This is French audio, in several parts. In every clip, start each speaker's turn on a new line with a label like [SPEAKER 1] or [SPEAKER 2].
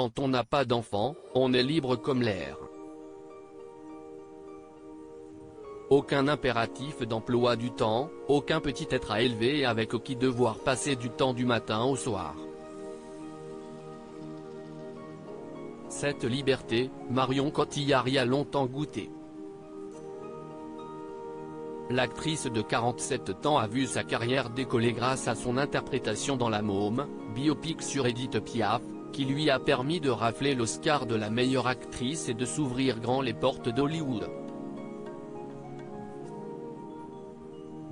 [SPEAKER 1] Quand on n'a pas d'enfant, on est libre comme l'air. Aucun impératif d'emploi du temps, aucun petit être à élever et avec qui devoir passer du temps du matin au soir. Cette liberté, Marion Cotillard y a longtemps goûté. L'actrice de 47 ans a vu sa carrière décoller grâce à son interprétation dans La Môme, biopic sur Édith Piaf, qui lui a permis de rafler l'Oscar de la meilleure actrice et de s'ouvrir grand les portes d'Hollywood.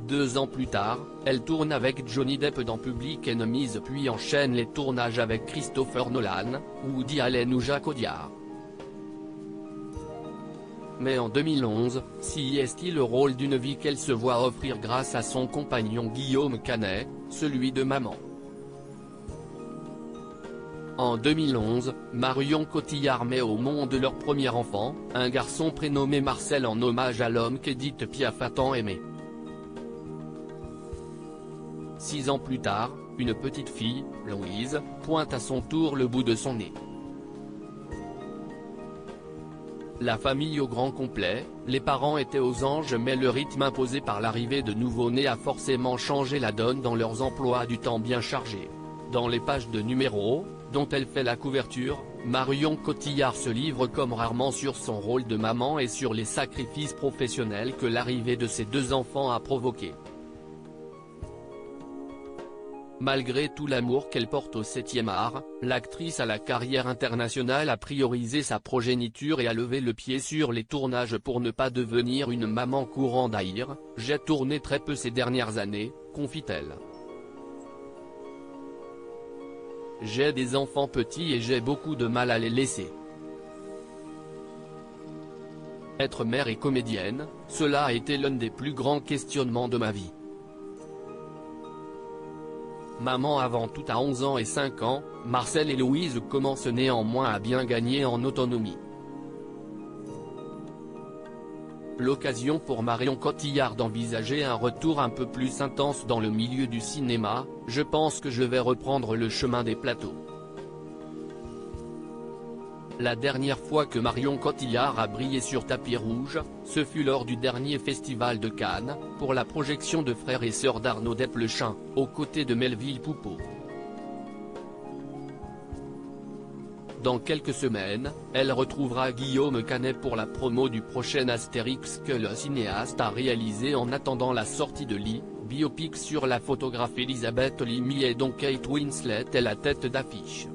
[SPEAKER 1] 2 ans plus tard, elle tourne avec Johnny Depp dans Public Enemies puis enchaîne les tournages avec Christopher Nolan, Woody Allen ou Jacques Audiard. Mais en 2011, s'y est-il le rôle d'une vie qu'elle se voit offrir grâce à son compagnon Guillaume Canet, celui de maman. En 2011, Marion Cotillard met au monde leur premier enfant, un garçon prénommé Marcel en hommage à l'homme qu'Édith Piaf a tant aimé. 6 ans plus tard, une petite fille, Louise, pointe à son tour le bout de son nez. La famille au grand complet, les parents étaient aux anges mais le rythme imposé par l'arrivée de nouveau-nés a forcément changé la donne dans leurs emplois du temps bien chargés. Dans les pages de numéros, dont elle fait la couverture, Marion Cotillard se livre comme rarement sur son rôle de maman et sur les sacrifices professionnels que l'arrivée de ses 2 enfants a provoqué. Malgré tout l'amour qu'elle porte au 7e art, l'actrice à la carrière internationale a priorisé sa progéniture et a levé le pied sur les tournages pour ne pas devenir une maman courant d'haïr. « J'ai tourné très peu ces dernières années », confie-t-elle. « J'ai des enfants petits et j'ai beaucoup de mal à les laisser. Être mère et comédienne, cela a été l'un des plus grands questionnements de ma vie. Maman avant tout à 11 ans et 5 ans, Marcel et Louise commencent néanmoins à bien gagner en autonomie. » L'occasion pour Marion Cotillard d'envisager un retour un peu plus intense dans le milieu du cinéma. « Je pense que je vais reprendre le chemin des plateaux. La dernière fois que Marion Cotillard a brillé sur tapis rouge, ce fut lors du dernier festival de Cannes, pour la projection de Frères et Sœurs d'Arnaud Desplechin, aux côtés de Melville Poupeau. Dans quelques semaines, elle retrouvera Guillaume Canet pour la promo du prochain Astérix que le cinéaste a réalisé en attendant la sortie de Lee, biopic sur la photographe Elisabeth Limy et dont Kate Winslet est la tête d'affiche.